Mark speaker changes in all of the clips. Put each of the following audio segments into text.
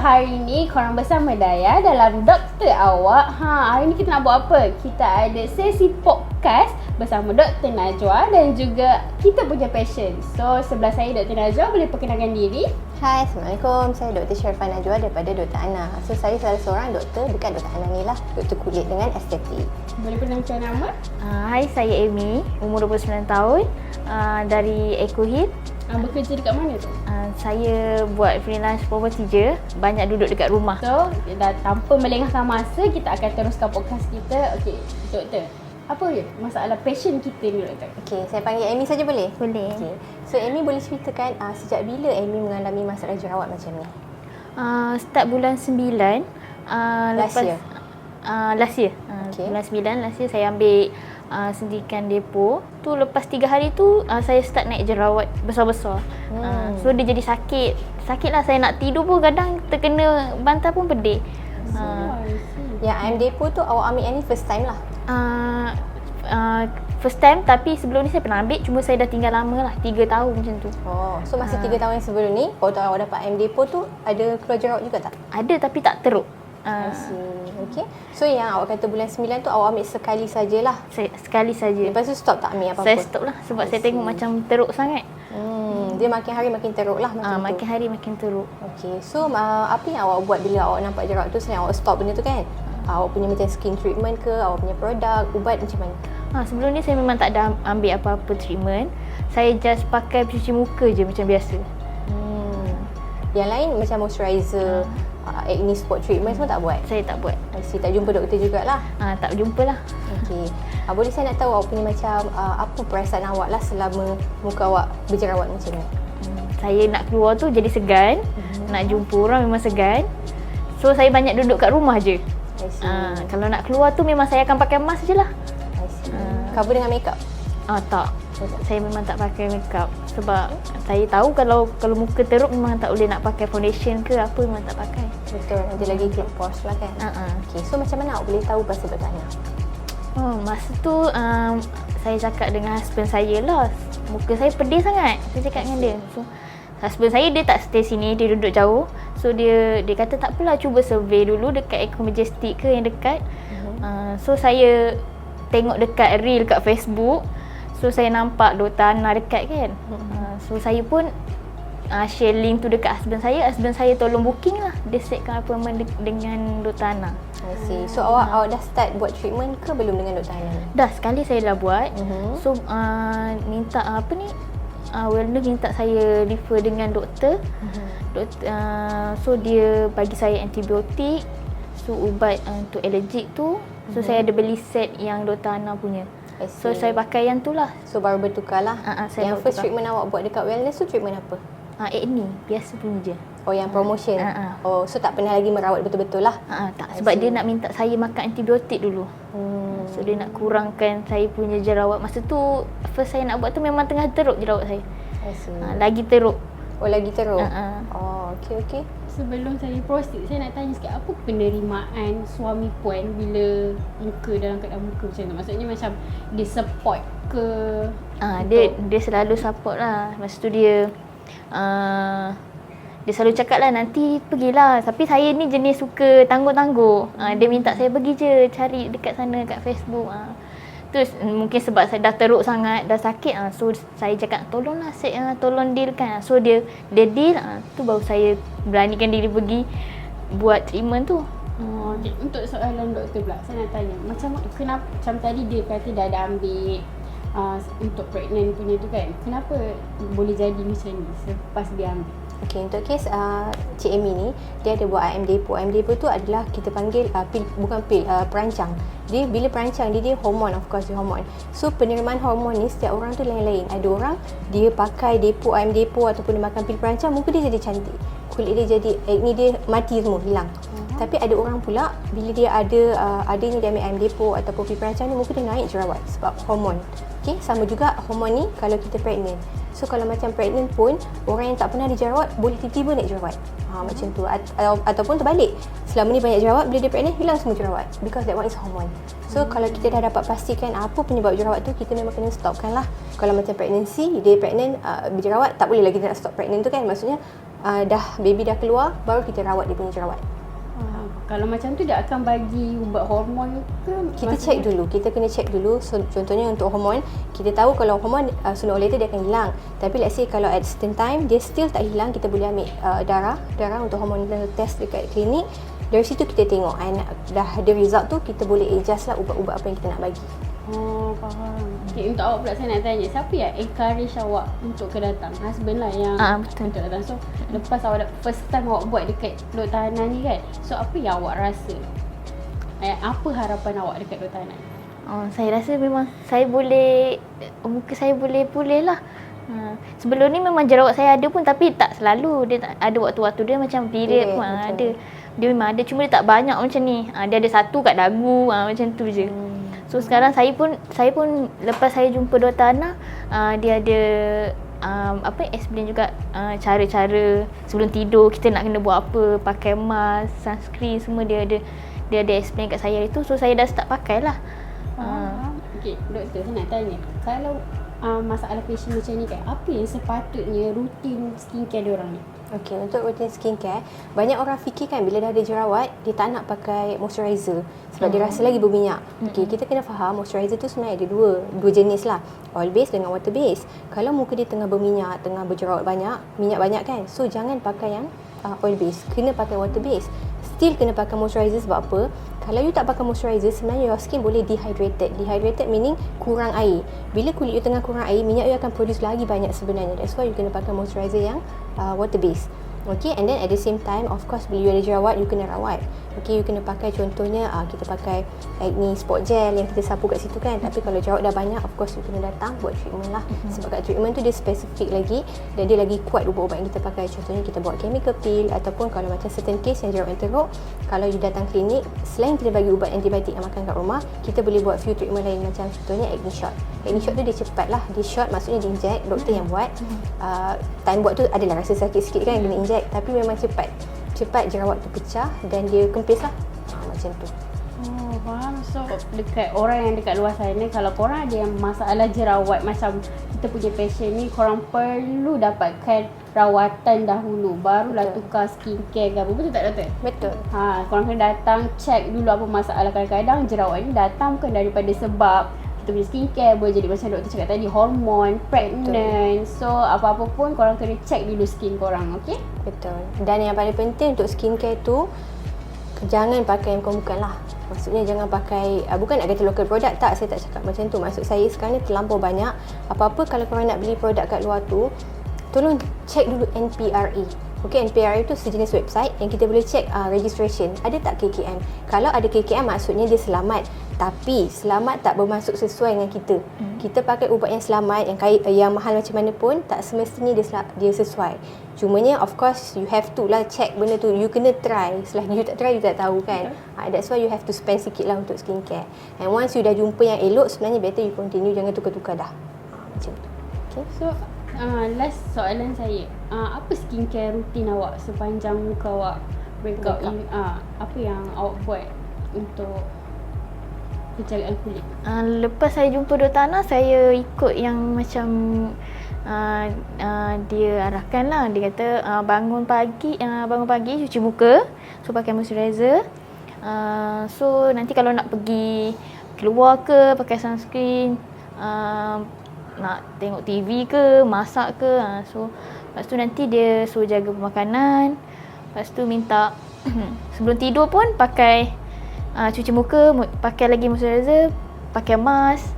Speaker 1: hari ni korang bersama Daya dalam Doktor Awak. Hari ni kita nak buat apa? Kita ada sesi podcast bersama Dr. Najwa dan juga kita punya passion. So, sebelah saya Dr. Najwa, boleh perkenalkan diri?
Speaker 2: Hai, Assalamualaikum. Saya Dr. Sharifah Najwa daripada Dr. Ana. So, saya salah seorang doktor dekat Dr. Ana ni lah. Doktor kulit dengan estetik.
Speaker 1: Boleh perkenalkan nama?
Speaker 3: Hai, saya Amy, umur 29 tahun, dari Ecohit.
Speaker 1: Bekerja dekat mana tu?
Speaker 3: Saya buat freelance property je, banyak duduk dekat rumah.
Speaker 1: So, dah tanpa melengahkan masa, kita akan teruskan podcast kita. Okey, doktor. Apa dia masalah passion kita ni, doktor?
Speaker 2: Okey, saya panggil Amy saja boleh?
Speaker 3: Boleh.
Speaker 2: Okey. So, Amy boleh ceritakan sejak bila Amy mengalami masalah jerawat macam ni?
Speaker 3: Start bulan 9.
Speaker 2: Last year?
Speaker 3: Last year.
Speaker 2: Okay.
Speaker 3: Bulan 9 last year saya ambil suntikan depo. Tu lepas 3 hari tu saya start naik jerawat besar-besar. So dia jadi sakit. Sakit lah, saya nak tidur pun kadang terkena bantal pun pedih.
Speaker 2: Yang IM depo tu awak ambil yang ni first time lah?
Speaker 3: First time, tapi sebelum ni saya pernah ambil, cuma saya dah tinggal lama lah, 3 tahun macam tu.
Speaker 2: Oh, so masa 3 tahun yang sebelum ni, waktu awak dapat IM depo tu ada keluar jerawat juga tak?
Speaker 3: Ada tapi tak teruk.
Speaker 2: I see. Okay. So yang awak kata bulan 9 tu awak ambil sekali sajalah?
Speaker 3: Sekali saja.
Speaker 2: Lepas tu stop tak ambil apa-apa?
Speaker 3: Saya stop lah sebab saya tengok macam teruk sangat.
Speaker 2: Dia makin hari makin teruk lah macam tu?
Speaker 3: Makin hari makin teruk.
Speaker 2: Okay. So apa yang awak buat bila awak nampak jerawat tu selain awak stop benda tu kan? Awak punya macam skin treatment ke? Awak punya produk, ubat macam mana?
Speaker 3: Sebelum ni saya memang tak ada ambil apa-apa treatment. Saya just pakai cuci muka je macam biasa.
Speaker 2: Yang lain macam moisturizer, acne spot treatment semua tak buat?
Speaker 3: Saya tak buat.
Speaker 2: I see. Tak jumpa doktor jugalah?
Speaker 3: Tak jumpa lah.
Speaker 2: Okey. Boleh saya nak tahu awak punya macam apa perasaan awak lah selama muka awak berjerawat macam ni?
Speaker 3: Saya nak keluar tu jadi segan. Nak jumpa orang memang segan. So saya banyak duduk kat rumah je.
Speaker 2: I see.
Speaker 3: Kalau nak keluar tu memang saya akan pakai mask je lah.
Speaker 2: I see. Cover dengan makeup?
Speaker 3: Tak. Saya memang tak pakai makeup sebab saya tahu kalau muka teruk memang tak boleh nak pakai foundation ke apa, memang tak pakai.
Speaker 2: Betul, nanti lagi clear pores lah kan. Okey, so macam mana awak boleh tahu pasal Dr. Ana?
Speaker 3: Masa tu saya cakap dengan husband saya lah, muka saya pedih sangat. Saya cakap dengan dia. So husband saya dia tak stay sini, dia duduk jauh. So dia kata tak apalah, cuba survey dulu dekat Eco Majestic ke yang dekat. So saya tengok dekat reel kat Facebook. So saya nampak Dr. Ana dekat kan. So saya pun share link tu dekat husband saya. Husband saya tolong booking lah. Dia setkan appointment dengan Dr. Ana.
Speaker 2: I see. So awak dah start buat treatment ke belum dengan Dr. Ana?
Speaker 3: Dah, sekali saya dah buat. So minta wellness minta saya refer dengan doktor. So dia bagi saya antibiotik. So ubat untuk allergic tu. So saya ada beli set yang Dr. Ana punya. So saya pakai yang tu lah.
Speaker 2: So baru bertukar lah. Yang first treatment awak buat dekat wellness tu treatment apa?
Speaker 3: Acne, biasa punya je.
Speaker 2: Oh, yang promotion? Oh, so tak pernah lagi merawat betul-betul lah?
Speaker 3: Tak, sebab dia nak minta saya makan antibiotik dulu. So dia nak kurangkan saya punya jerawat. Masa tu first saya nak buat tu memang tengah teruk jerawat saya. Lagi teruk.
Speaker 2: Oh, lagi teruk? Oh, okey.
Speaker 1: Sebelum saya proceed, saya nak tanya sikit, apa penerimaan suami puan bila muka dalam keadaan muka macam tu? Maksudnya macam dia support ke?
Speaker 3: Dia selalu support lah. Masa tu dia selalu cakap lah nanti pergilah. Tapi saya ni jenis suka tangguh-tangguh. Dia minta saya pergi je cari dekat sana kat Facebook. Terus mungkin sebab saya dah teruk sangat, dah sakit, so saya cakap tolonglah tolong dealkan. So dia deal, tu baru saya beranikan diri pergi buat treatment tu.
Speaker 1: Okay. Untuk soalan doktor pula, saya nak tanya kenapa macam tadi dia kata dah ada ambil untuk pregnant punya tu kan, kenapa boleh jadi macam ni selepas dia ambil?
Speaker 2: Okey, untuk kes Cik Amy ni, dia ada buat IM depo. IM depo tu adalah kita panggil perancang. Dia bila perancang dia hormon, of course dia hormon. So penerimaan hormon ni setiap orang tu lain-lain. Ada orang dia pakai depo, IM depo ataupun dia makan pil perancang, muka dia jadi cantik. Kulit dia jadi acne dia mati semua, hilang. Tapi ada orang pula bila dia adanya dia ambil IM depo ataupun pil perancang ni, muka dia naik jerawat sebab hormon. Okey, sama juga hormon ni kalau kita pregnant. So kalau macam pregnant pun, orang yang tak pernah ada jerawat boleh tiba-tiba naik jerawat. Macam tu. Ataupun terbalik. Selama ni banyak jerawat, bila dia pregnant hilang semua jerawat. Because that one is hormone. So kalau kita dah dapat pastikan apa penyebab jerawat tu, kita memang kena stopkan lah. Kalau macam pregnancy, dia pregnant berjerawat, tak boleh lagi kita nak stop pregnant tu kan. Maksudnya baby dah keluar, baru kita rawat dia punya jerawat.
Speaker 1: Kalau macam tu dia akan bagi ubat hormon ke?
Speaker 2: Kita check dulu, kita kena check dulu. So, contohnya untuk hormon, kita tahu kalau hormon sooner or later dia akan hilang. Tapi let's say kalau at certain time dia still tak hilang, kita boleh ambil darah untuk hormonal test dekat klinik. Dari situ kita tengok dah ada result tu, kita boleh adjust lah ubat-ubat apa yang kita nak bagi.
Speaker 1: Oh, faham. Okay, untuk awak pula saya nak tanya, siapa yang encourage awak untuk ke datang? Husband lah yang
Speaker 3: betul.
Speaker 1: untuk datang. So, lepas awak first time awak buat dekat Dr. Hana ni kan, so apa yang awak rasa? Apa harapan awak dekat Dr. Hana?
Speaker 3: Saya rasa memang saya boleh, muka saya boleh pulih lah. Sebelum ni memang jerawat saya ada pun, tapi tak selalu. Dia ada waktu-waktu dia macam period pun ada. Dia memang ada, cuma dia tak banyak macam ni. Dia ada satu kat dagu, macam tu je. So sekarang saya pun lepas saya jumpa Dr. Hana, dia ada explain juga cara-cara sebelum tidur kita nak kena buat apa, pakai mask, sunscreen, semua dia ada explain kat saya itu. So saya dah start pakai lah.
Speaker 1: Okay, doktor, saya nak tanya, kalau masalah patient macam ni kan, apa yang sepatutnya rutin skincare diorang ni?
Speaker 2: Okay, untuk rutin skincare, banyak orang fikir kan bila dah ada jerawat, dia tak nak pakai moisturizer sebab dia rasa lagi berminyak. Okay, kita kena faham moisturizer tu sebenarnya ada dua jenis lah, oil base dengan water base. Kalau muka dia tengah berminyak, tengah berjerawat banyak, minyak banyak kan, so jangan pakai yang oil base, kena pakai water base. Still kena pakai moisturizer sebab apa? Kalau you tak pakai moisturizer, sebenarnya your skin boleh dehydrated. Dehydrated meaning kurang air. Bila kulit you tengah kurang air, minyak you akan produce lagi banyak sebenarnya. That's why you kena pakai moisturizer yang water base. Okay, and then at the same time, of course, bila you ada jerawat, you kena rawat. Okay, you kena pakai contohnya, kita pakai acne spot gel yang kita sapu kat situ kan. Tapi kalau jerawat dah banyak, of course, you kena datang buat treatment lah. Sebab kat treatment tu dia spesifik lagi dan dia lagi kuat ubat-ubat yang kita pakai. Contohnya kita buat chemical peel, ataupun kalau macam certain case yang jerawat yang teruk, kalau you datang klinik, selain kita bagi ubat antibiotik yang makan kat rumah, kita boleh buat few treatment lain macam contohnya acne shot. Acne shot tu dia cepat lah. Dia shot maksudnya dia inject, doktor yang buat. Time buat tu adalah rasa sakit sikit kan, kena inject, tapi memang cepat jerawat tu pecah dan dia kempis lah. Macam tu.
Speaker 1: Oh, faham. So dekat orang yang dekat luar sana, kalau korang ada yang masalah jerawat macam kita punya patient ni, korang perlu dapatkan rawatan dahulu, barulah tukar skincare ke apa. Betul tak doktor?
Speaker 2: Betul.
Speaker 1: Korang kena datang check dulu apa masalah. Kadang-kadang jerawat ni datang bukan daripada sebab kita punya skincare, boleh jadi macam doktor cakap tadi, hormon, pregnant. So apa-apa pun korang kena check dulu skin korang, okay?
Speaker 2: Betul. Dan yang paling penting untuk skincare tu, jangan pakai yang bukan-bukan lah. Maksudnya jangan pakai, bukan nak kata local product, tak, saya tak cakap macam tu. Maksud saya sekarang ni terlampau banyak. Apa-apa kalau korang nak beli produk kat luar tu, tolong check dulu NPRA. Okay, NPRA itu sejenis website yang kita boleh check registration. Ada tak KKM? Kalau ada KKM, maksudnya dia selamat. Tapi selamat tak bermaksud sesuai dengan kita. Kita pakai ubat yang selamat, yang mahal macam mana pun, tak semestinya dia sesuai. Cumanya of course you have to lah check benda tu. You kena try. Setelah you tak try, you tak tahu kan. That's why you have to spend sikit lah untuk skincare. And once you dah jumpa yang elok, sebenarnya better you continue, jangan tukar-tukar dah. Macam tu. Okay.
Speaker 1: So last soalan saya, apa skincare rutin awak sepanjang muka awak breakout ni? Apa yang awak buat untuk penjagaan kulit?
Speaker 3: Lepas saya jumpa Dr. Hana, saya ikut yang macam dia arahkan lah. Dia kata bangun pagi cuci muka, so pakai moisturizer. So nanti kalau nak pergi keluar ke, pakai sunscreen, nak tengok TV ke, masak ke, so lepas tu nanti dia suruh jaga pemakanan. Lepas tu minta sebelum tidur pun pakai cuci muka, pakai lagi moisturizer, pakai mask.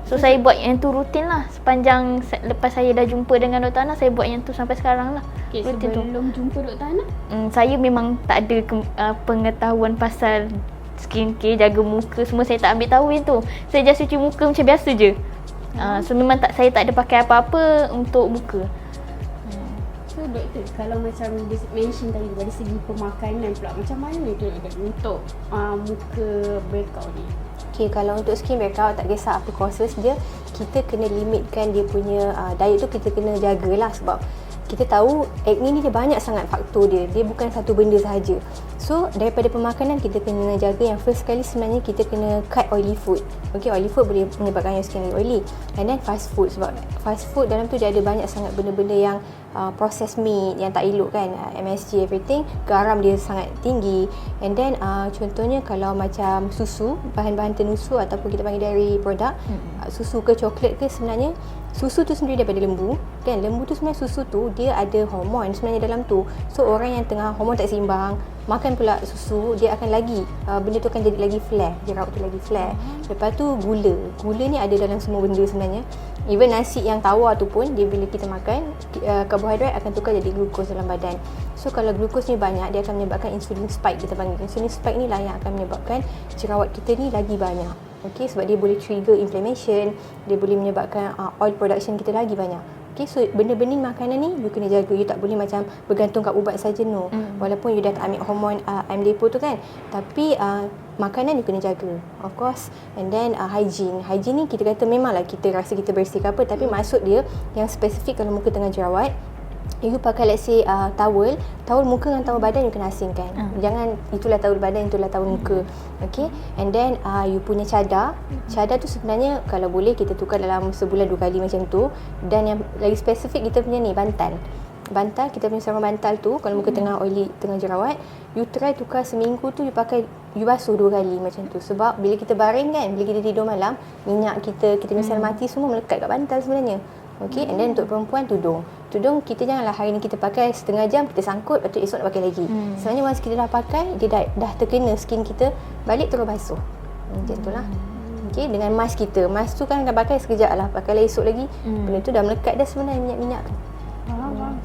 Speaker 3: So saya buat yang tu rutin lah. Sepanjang lepas saya dah jumpa dengan Dr. Hana, saya buat yang tu sampai sekarang lah.
Speaker 1: Okay, sebelum jumpa Dr. Hana?
Speaker 3: Saya memang tak ada pengetahuan pasal skincare, jaga muka semua, saya tak ambil tahu yang tu. Saya just cuci muka macam biasa je. So memang saya tak ada pakai apa-apa untuk muka.
Speaker 1: So doktor, kalau macam dia mention tadi dari segi pemakanan pula, macam mana tu untuk muka breakout ni?
Speaker 2: Okay, kalau untuk skin breakout, tak kisah apa causes dia, kita kena limitkan dia punya diet tu, kita kena jagalah. Sebab kita tahu acne ni dia banyak sangat faktor dia bukan satu benda sahaja. So daripada pemakanan kita kena jaga. Yang first sekali sebenarnya kita kena cut oily food. Okay, oily food boleh menyebabkan your skin oily. And then fast food, sebab fast food dalam tu dia ada banyak sangat benda-benda yang processed meat yang tak elok kan, MSG everything, garam dia sangat tinggi. And then contohnya kalau macam susu, bahan-bahan tenusu ataupun kita panggil dari produk susu ke coklat ke, sebenarnya susu tu sendiri daripada lembu kan. Lembu tu sebenarnya, susu tu dia ada hormon sebenarnya dalam tu. So orang yang tengah hormon tak seimbang makan pula susu, dia akan lagi benda tu akan jadi lagi flare, jerawat tu lagi flare. Lepas tu gula ni ada dalam semua benda sebenarnya. Even nasi yang tawar tu pun, dia bila kita makan, karbohidrat akan tukar jadi glukos dalam badan. So kalau glukos ni banyak, dia akan menyebabkan insulin spike, kita panggil. Insulin spike ni lah yang akan menyebabkan jerawat kita ni lagi banyak. Okay, sebab dia boleh trigger inflammation, dia boleh menyebabkan oil production kita lagi banyak. Okay, so benda-benda makanan ni you kena jaga. You tak boleh macam bergantung kat ubat saja, no. Walaupun you dah tak ambil hormon IM depo tu kan, tapi makanan you kena jaga, of course. And then hygiene ni kita kata memanglah kita rasa kita bersih ke apa, tapi maksud dia yang spesifik kalau muka tengah jerawat, you pakai let's say towel muka dengan towel badan you kena asingkan. Jangan itulah towel badan, itulah towel muka. Okay, and then you punya cadar tu sebenarnya kalau boleh kita tukar dalam sebulan 2 kali macam tu. Dan yang lagi spesifik kita punya ni bantal, kita punya sarung bantal tu kalau muka tengah oily, tengah jerawat, you try tukar seminggu tu, you pakai, you basuh 2 kali macam tu. Sebab bila kita baring kan, bila kita tidur malam, minyak kita punya sel mati semua melekat kat bantal sebenarnya. Okay, and then untuk perempuan tudung kita janganlah hari ni kita pakai setengah jam, kita sangkut, lepas tu esok nak pakai lagi. Sebenarnya once kita dah pakai, dia dah terkena skin kita, balik terus basuh. Macam tu lah. Okay, dengan mask tu kan akan pakai sekejap lah, pakai lah esok lagi. Benda tu dah melekat dah sebenarnya, minyak-minyak tu.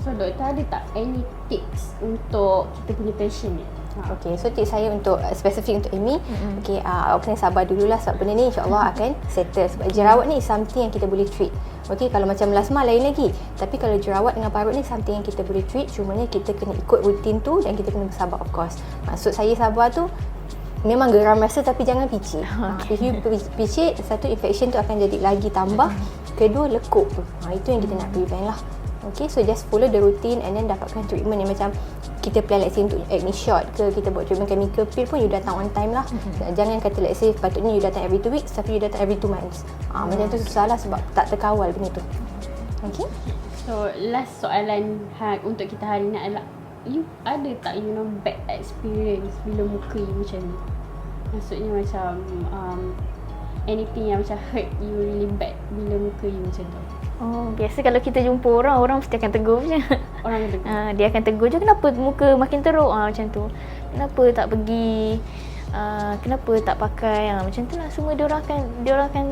Speaker 1: So doktor ada tak any tips untuk kita punya passion ni?
Speaker 2: Okay, so tips saya untuk spesifik untuk Amy, okay, awak kena sabar dululah sebab benda ni insyaAllah akan settle. Sebab jerawat ni something yang kita boleh treat. Okay, kalau macam melasma lain lagi, tapi kalau jerawat dengan parut ni something yang kita boleh treat. Cumanya kita kena ikut rutin tu dan kita kena bersabar, of course. Maksud saya sabar tu memang geram rasa, tapi jangan picit. If you picit, satu infection tu akan jadi lagi tambah, kedua lekuk tu. Itu yang kita nak prevent lah. Okay, so just follow the routine and then dapatkan treatment yang macam kita plan let's say untuk acne shot ke, kita buat treatment chemical peel pun you datang on time lah. Jangan kata let's say patutnya you datang every 2 weeks tapi you datang every 2 months. Macam tu susah lah sebab tak terkawal benda tu. Okay,
Speaker 1: so last soalan untuk kita hari ni adalah, you ada tak bad experience bila muka you macam ni? Maksudnya macam anything yang macam hurt you really bad bila muka you macam tu?
Speaker 3: Biasa kalau kita jumpa orang mesti akan tegur je.
Speaker 1: Orang akan tegur.
Speaker 3: Dia akan tegur je, kenapa muka makin teruk macam tu. Kenapa tak pergi, kenapa tak pakai, macam tu lah. Semua dia orang akan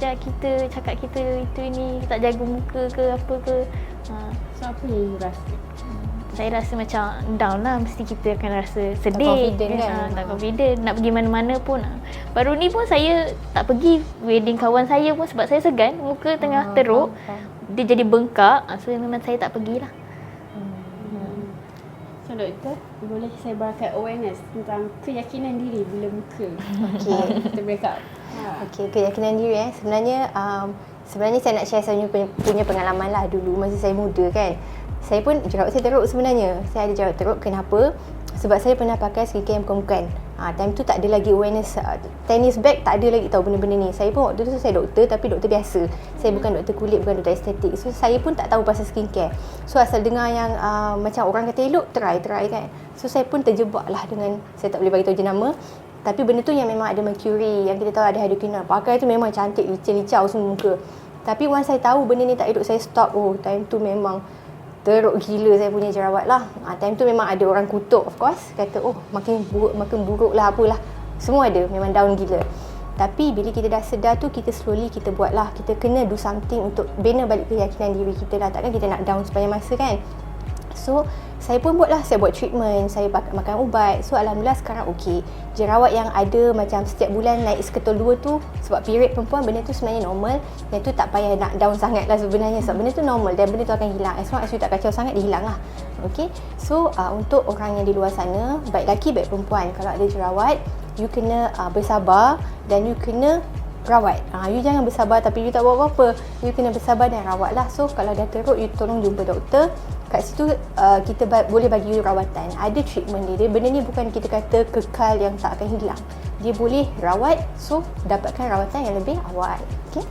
Speaker 3: kita cakap kita itu ini tak jaga muka ke apa ke.
Speaker 1: So apa yang you rasa?
Speaker 3: Saya rasa macam down lah, mesti kita akan rasa sedih,
Speaker 2: tak confident kan?
Speaker 3: Tak confident nak pergi mana-mana pun. Baru ni pun saya tak pergi wedding kawan saya pun sebab saya segan, muka tengah teruk, dia jadi bengkak, so memang saya tak pergilah.
Speaker 1: So doktor, boleh saya berikan awareness tentang keyakinan diri bila muka?
Speaker 2: Okay.
Speaker 1: Kita break up.
Speaker 2: Okay, keyakinan diri sebenarnya saya nak share saya punya pengalaman lah dulu masa saya muda kan. Saya pun jerawat saya teruk sebenarnya. Saya ada jerawat teruk, kenapa? Sebab saya pernah pakai skincare yang bukan-bukan. Time tu tak ada lagi awareness. 10 years back tak ada lagi tahu benda-benda ni. Saya pun waktu tu saya doktor, tapi doktor biasa. Saya bukan doktor kulit, bukan doktor estetik. So saya pun tak tahu pasal skincare. So asal dengar yang macam orang kata elok, try kan. So saya pun terjebak lah dengan, saya tak boleh bagi tahu jenama, tapi benda tu yang memang ada mercury, yang kita tahu ada hydroquinone. Pakai tu memang cantik, licau semua muka. Tapi once saya tahu benda ni tak elok, saya stop. Time tu memang teruk gila saya punya jerawat lah. Time tu memang ada orang kutuk, of course, kata makin buruk lah apalah. Semua ada, memang down gila. Tapi bila kita dah sedar tu, kita slowly kita buat lah. Kita kena do something untuk bina balik keyakinan diri kita lah. Takkan kita nak down sepanjang masa kan. So saya pun saya buat treatment, saya makan ubat. So alhamdulillah sekarang okey. Jerawat yang ada macam setiap bulan naik seketul 2 tu, sebab period perempuan, benda tu sebenarnya normal. Dan tu tak payah nak down sangat lah sebenarnya, sebab benda tu normal dan benda tu akan hilang. As long as you tak kacau sangat, dia hilang lah. Okay, so untuk orang yang di luar sana, baik lelaki baik perempuan, kalau ada jerawat, you kena bersabar dan you kena rawat. You jangan bersabar tapi you tak buat apa-apa. You kena bersabar dan rawat lah. So kalau dah teruk, you tolong jumpa doktor. Kat situ kita boleh bagi you rawatan. Ada treatment dia. Benda ni bukan kita kata kekal yang tak akan hilang. Dia boleh rawat, so dapatkan rawatan yang lebih awal. Okay?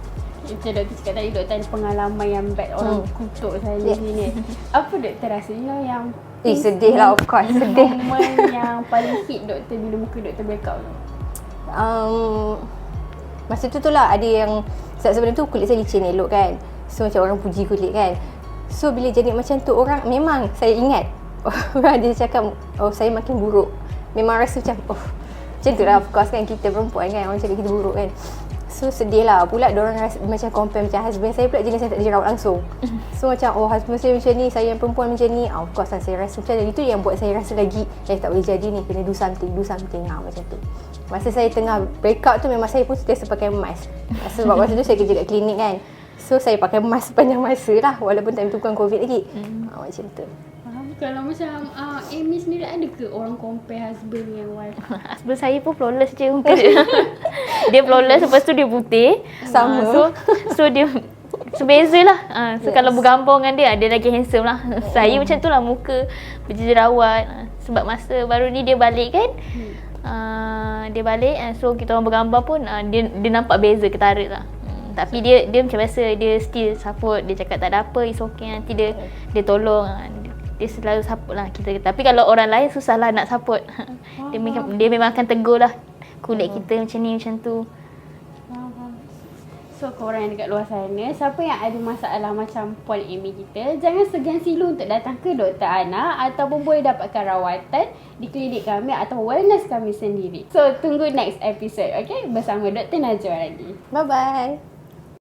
Speaker 1: Macam doktor cakap tadi, doktor ada pengalaman yang bad, orang kutuk saya ni. Apa doktor rasa yang
Speaker 2: sedih lah, of course, sedih.
Speaker 1: momen yang paling hit doktor bila muka doktor break out tu?
Speaker 2: Masa tu lah ada yang sebelum tu kulit saya licin elok kan. So macam orang puji kulit kan. So bila jadi macam tu orang memang saya ingat orang dia cakap saya makin buruk. Memang rasa macam macam tu lah, of course kan, kita perempuan kan, orang cakap kita buruk kan. So sedih lah pula diorang rasa, macam compare macam husband saya pula jenis yang tak dirawat langsung. So macam husband saya macam ni, saya yang perempuan macam ni. Of course lah saya rasa macam itu yang buat saya rasa lagi tak boleh jadi ni, kena do something macam tu. Masa saya tengah breakout tu memang saya pun sentiasa pakai mask. Sebab masa tu saya kerja kat klinik kan. So saya pakai mask sepanjang masa lah, walaupun time tu bukan COVID lagi. Macam tu.
Speaker 1: Kalau macam Amy sendiri, ada ke orang compare husband dengan wife?
Speaker 3: Husband saya pun flawless je muka dia. Dia flawless, lepas tu dia putih.
Speaker 2: Sama.
Speaker 3: So dia beza lah. So kalau bergambar dengan dia lagi handsome lah. Saya macam tu lah, muka berjerawat. Sebab masa baru ni dia balik kan. Dia balik, so kita orang bergambar pun dia nampak beza, ketara lah. Tapi dia macam biasa, dia still support. Dia cakap tak ada apa, it's okay, nanti dia tolong. Dia selalu support lah kita. Tapi kalau orang lain susah lah nak support. Dia memang akan tegur lah kulit kita macam ni, macam tu.
Speaker 1: So korang yang dekat luar sana, siapa yang ada masalah macam Puan Amy kita, jangan segan silu untuk datang ke Doktor Ana ataupun boleh dapatkan rawatan di klinik kami atau wellness kami sendiri. So tunggu next episode, okay? Bersama Dr. Najwa lagi.
Speaker 2: Bye-bye.